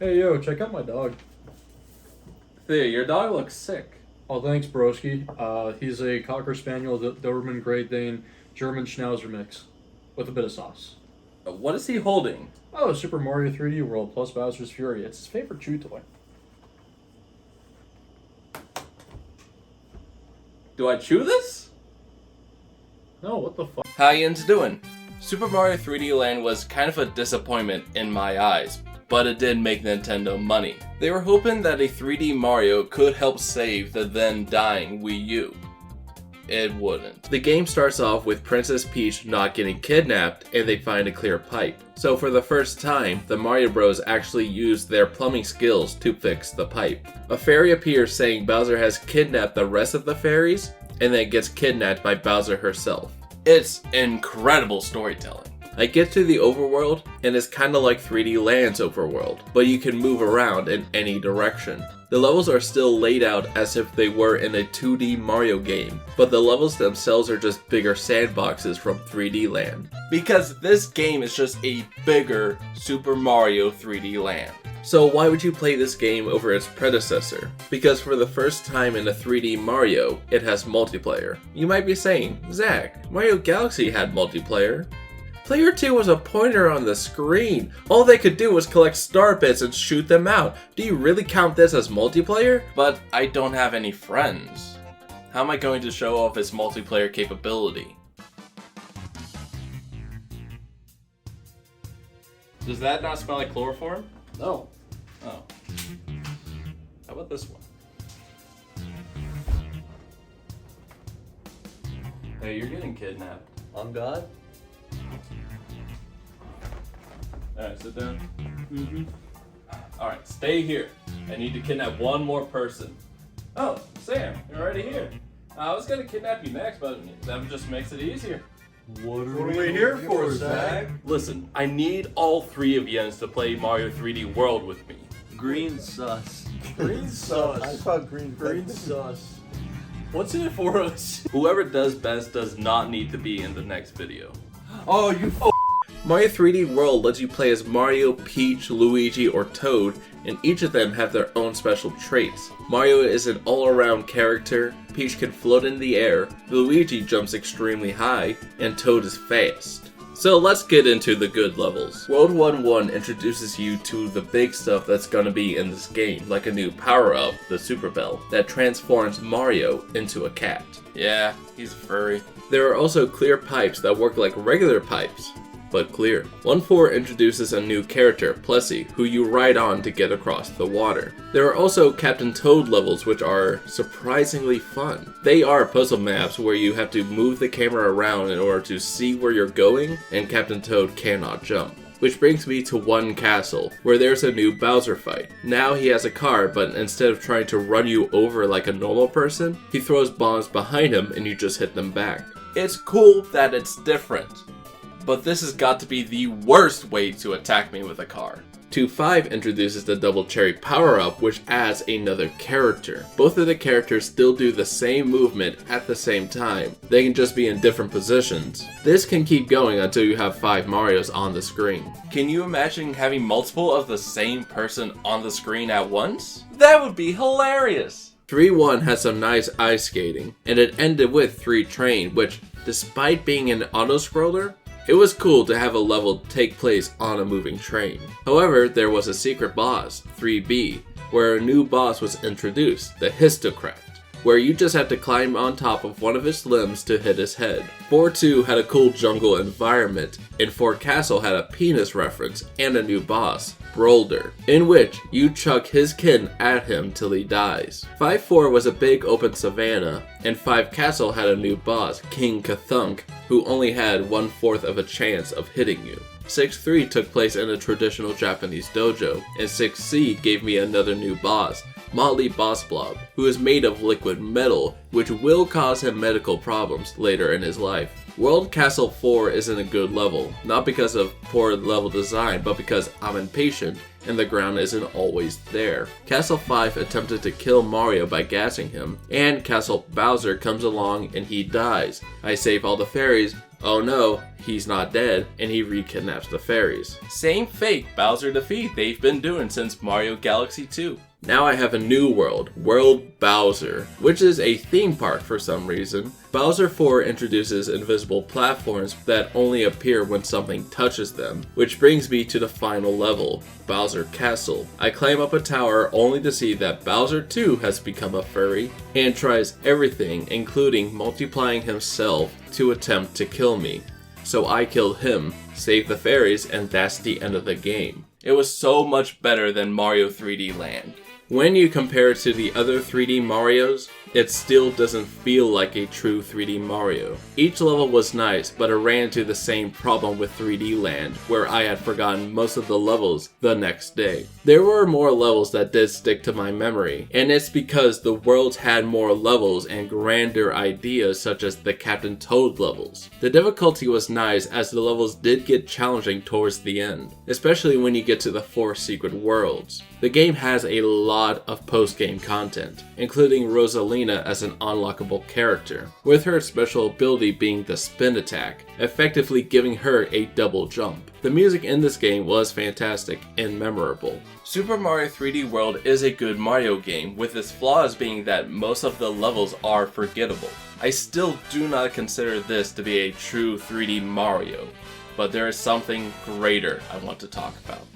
Hey yo, check out my dog. Thea, your dog looks sick. Oh, thanks, broski. He's a Cocker Spaniel, Doberman Great Dane, German Schnauzer mix, with a bit of sauce. What is he holding? Oh, Super Mario 3D World plus Bowser's Fury. It's his favorite chew toy. Do I chew this? No, what the fuck? How yins doing? Super Mario 3D Land was kind of a disappointment in my eyes, but it did make Nintendo money. They were hoping that a 3D Mario could help save the then dying Wii U. It wouldn't. The game starts off with Princess Peach not getting kidnapped and they find a clear pipe. So for the first time, the Mario Bros actually used their plumbing skills to fix the pipe. A fairy appears saying Bowser has kidnapped the rest of the fairies and then gets kidnapped by Bowser herself. It's incredible storytelling. I get to the overworld, and it's kinda like 3D Land's overworld, but you can move around in any direction. The levels are still laid out as if they were in a 2D Mario game, but the levels themselves are just bigger sandboxes from 3D Land. Because this game is just a bigger Super Mario 3D Land. So why would you play this game over its predecessor? Because for the first time in a 3D Mario, it has multiplayer. You might be saying, Zach, Mario Galaxy had multiplayer. Player 2 was a pointer on the screen. All they could do was collect star bits and shoot them out. Do you really count this as multiplayer? But I don't have any friends. How am I going to show off its multiplayer capability? Does that not smell like chloroform? No. Oh. How about this one? Hey, you're getting kidnapped. I'm God? Alright, sit down. Alright, stay here. I need to kidnap one more person. Oh, Sam, you're already here. I was gonna kidnap you next, but that just makes it easier. What are we here for, Zach? Listen, I need all three of yens to play Mario 3D World with me. Green sus. Green sauce. I thought green sauce. What's in it for us? Whoever does best does not need to be in the next video. Oh, you Mario 3D World lets you play as Mario, Peach, Luigi, or Toad, and each of them have their own special traits. Mario is an all-around character, Peach can float in the air, Luigi jumps extremely high, and Toad is fast. So let's get into the good levels. World 1-1 introduces you to the big stuff that's gonna be in this game, like a new power-up, the Super Bell, that transforms Mario into a cat. Yeah, he's furry. There are also clear pipes that work like regular pipes, but clear. 1-4 introduces a new character, Plessy, who you ride on to get across the water. There are also Captain Toad levels which are surprisingly fun. They are puzzle maps where you have to move the camera around in order to see where you're going, and Captain Toad cannot jump. Which brings me to One Castle, where there's a new Bowser fight. Now he has a car, but instead of trying to run you over like a normal person, he throws bombs behind him and you just hit them back. It's cool that it's different, but this has got to be the worst way to attack me with a car. 2-5 introduces the Double Cherry power-up, which adds another character. Both of the characters still do the same movement at the same time. They can just be in different positions. This can keep going until you have 5 Marios on the screen. Can you imagine having multiple of the same person on the screen at once? That would be hilarious! 3-1 had some nice ice skating, and it ended with 3 Train, which, despite being an auto-scroller, it was cool to have a level take place on a moving train. However, there was a secret boss, 3B, where a new boss was introduced, the Histocrat, where you just had to climb on top of one of his limbs to hit his head. 4-2 had a cool jungle environment, and 4 Castle had a penis reference and a new boss, Brolder, in which you chuck his kin at him till he dies. 5-4 was a big open savanna, and 5 Castle had a new boss, King Cthulhu, who only had 1/4 of a chance of hitting you. 6-3 took place in a traditional Japanese dojo, and 6C gave me another new boss, Motley Boss Blob, who is made of liquid metal, which will cause him medical problems later in his life. World Castle 4 isn't a good level, not because of poor level design, but because I'm impatient and the ground isn't always there. Castle 5 attempted to kill Mario by gassing him, and Castle Bowser comes along and he dies. I save all the fairies. Oh no, he's not dead, and he re-kidnaps the fairies. Same fake Bowser defeat they've been doing since Mario Galaxy 2. Now I have a new world, World Bowser, which is a theme park for some reason. Bowser 4 introduces invisible platforms that only appear when something touches them, which brings me to the final level, Bowser Castle. I climb up a tower only to see that Bowser 2 has become a furry and tries everything, including multiplying himself to attempt to kill me. So I killed him, saved the fairies, and that's the end of the game. It was so much better than Mario 3D Land. When you compare it to the other 3D Marios, it still doesn't feel like a true 3D Mario. Each level was nice, but I ran into the same problem with 3D Land, where I had forgotten most of the levels the next day. There were more levels that did stick to my memory, and it's because the worlds had more levels and grander ideas such as the Captain Toad levels. The difficulty was nice as the levels did get challenging towards the end, especially when you get to the 4 secret worlds. The game has a lot of post-game content, including Rosalina as an unlockable character, with her special ability being the spin attack, effectively giving her a double jump. The music in this game was fantastic and memorable. Super Mario 3D World is a good Mario game, with its flaws being that most of the levels are forgettable. I still do not consider this to be a true 3D Mario, but there is something greater I want to talk about.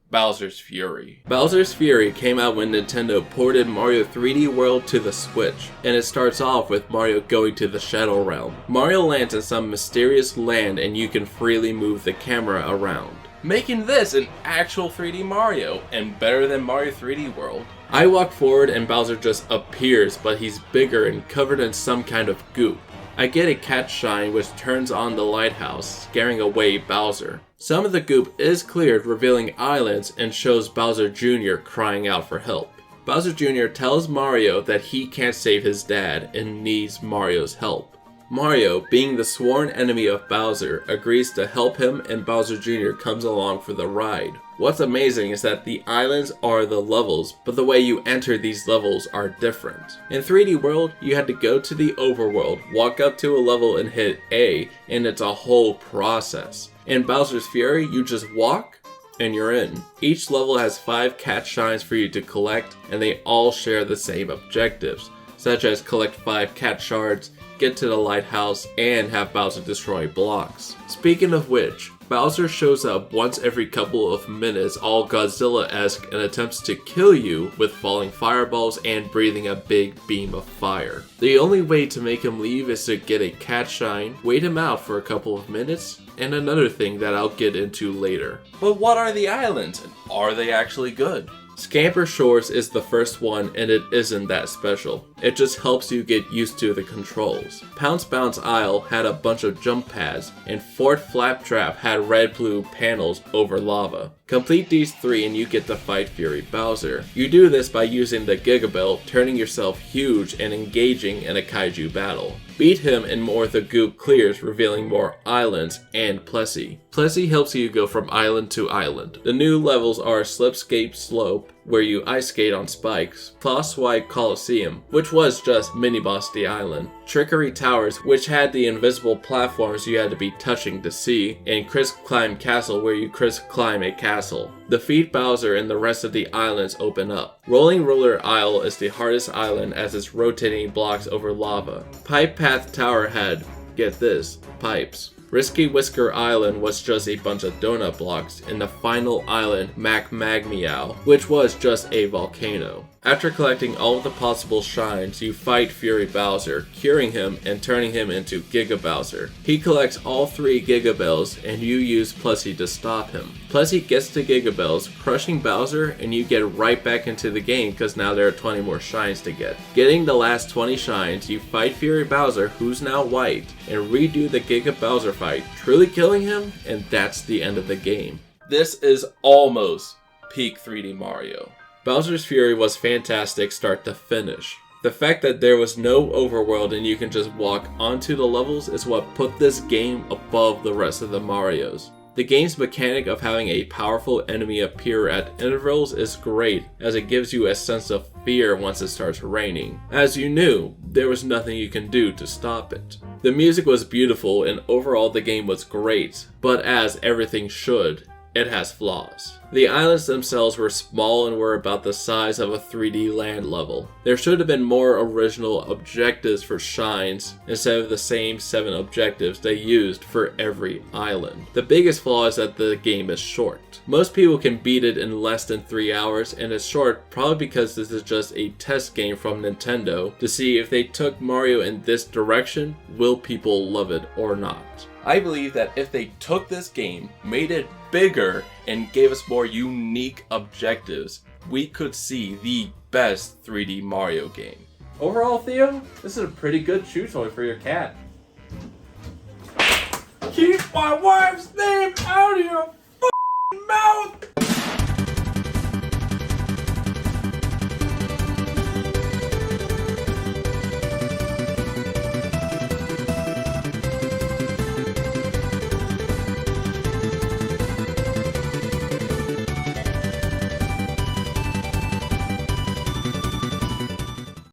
Bowser's Fury. Bowser's Fury came out when Nintendo ported Mario 3D World to the Switch, and it starts off with Mario going to the Shadow Realm. Mario lands in some mysterious land and you can freely move the camera around, Making this an actual 3D Mario, and better than Mario 3D World. I walk forward and Bowser just appears, but he's bigger and covered in some kind of goop. I get a cat shine which turns on the lighthouse, scaring away Bowser. Some of the goop is cleared, revealing islands, and shows Bowser Jr. crying out for help. Bowser Jr. tells Mario that he can't save his dad and needs Mario's help. Mario, being the sworn enemy of Bowser, agrees to help him, and Bowser Jr. comes along for the ride. What's amazing is that the islands are the levels, but the way you enter these levels are different. In 3D World, you had to go to the overworld, walk up to a level and hit A, and it's a whole process. In Bowser's Fury, you just walk, and you're in. Each level has 5 cat shines for you to collect, and they all share the same objectives, such as collect 5 cat shards, get to the lighthouse, and have Bowser destroy blocks. Speaking of which, Bowser shows up once every couple of minutes, all Godzilla-esque, and attempts to kill you with falling fireballs and breathing a big beam of fire. The only way to make him leave is to get a cat shine, wait him out for a couple of minutes, and another thing that I'll get into later. But what are the islands, and are they actually good? Scamper Shores is the first one, and it isn't that special. It just helps you get used to the controls. Pounce Bounce Isle had a bunch of jump pads, and Fort Flaptrap had red-blue panels over lava. Complete these 3 and you get to fight Fury Bowser. You do this by using the Giga Bell, turning yourself huge and engaging in a kaiju battle. Beat him and more of the goop clears, revealing more islands and Plessy. Plessy helps you go from island to island. The new levels are Slipscape Slope, where you ice skate on spikes, Flosswide Coliseum, which was just Mini-Boss the Island, Trickery Towers, which had the invisible platforms you had to be touching to see, and Crisp Climb Castle, where you crisp climb a castle. Defeat Bowser and the rest of the islands open up. Rolling Roller Isle is the hardest island as it's rotating blocks over lava. Pipe Path Tower had, get this, pipes. Risky Whisker Island was just a bunch of donut blocks, and the final island, Mac Magmeow, which was just a volcano. After collecting all of the possible shines, you fight Fury Bowser, curing him and turning him into Giga Bowser. He collects all 3 Giga Bells, and you use Plessy to stop him. Plessy gets the Giga Bells, crushing Bowser, and you get right back into the game because now there are 20 more shines to get. Getting the last 20 shines, you fight Fury Bowser, who's now white, and redo the Giga Bowser fight, truly killing him, and that's the end of the game. This is almost peak 3D Mario. Bowser's Fury was fantastic start to finish. The fact that there was no overworld and you can just walk onto the levels is what put this game above the rest of the Marios. The game's mechanic of having a powerful enemy appear at intervals is great, as it gives you a sense of fear once it starts raining, as you knew there was nothing you can do to stop it. The music was beautiful and overall the game was great, but as everything should, it has flaws. The islands themselves were small and were about the size of a 3D land level. There should have been more original objectives for shines instead of the same 7 objectives they used for every island. The biggest flaw is that the game is short. Most people can beat it in less than 3 hours, and it's short probably because this is just a test game from Nintendo to see if they took Mario in this direction, will people love it or not. I believe that if they took this game, made it bigger, and gave us more unique objectives, we could see the best 3D Mario game. Overall, Theo, this is a pretty good chew toy for your cat. Keep my wife's name out of your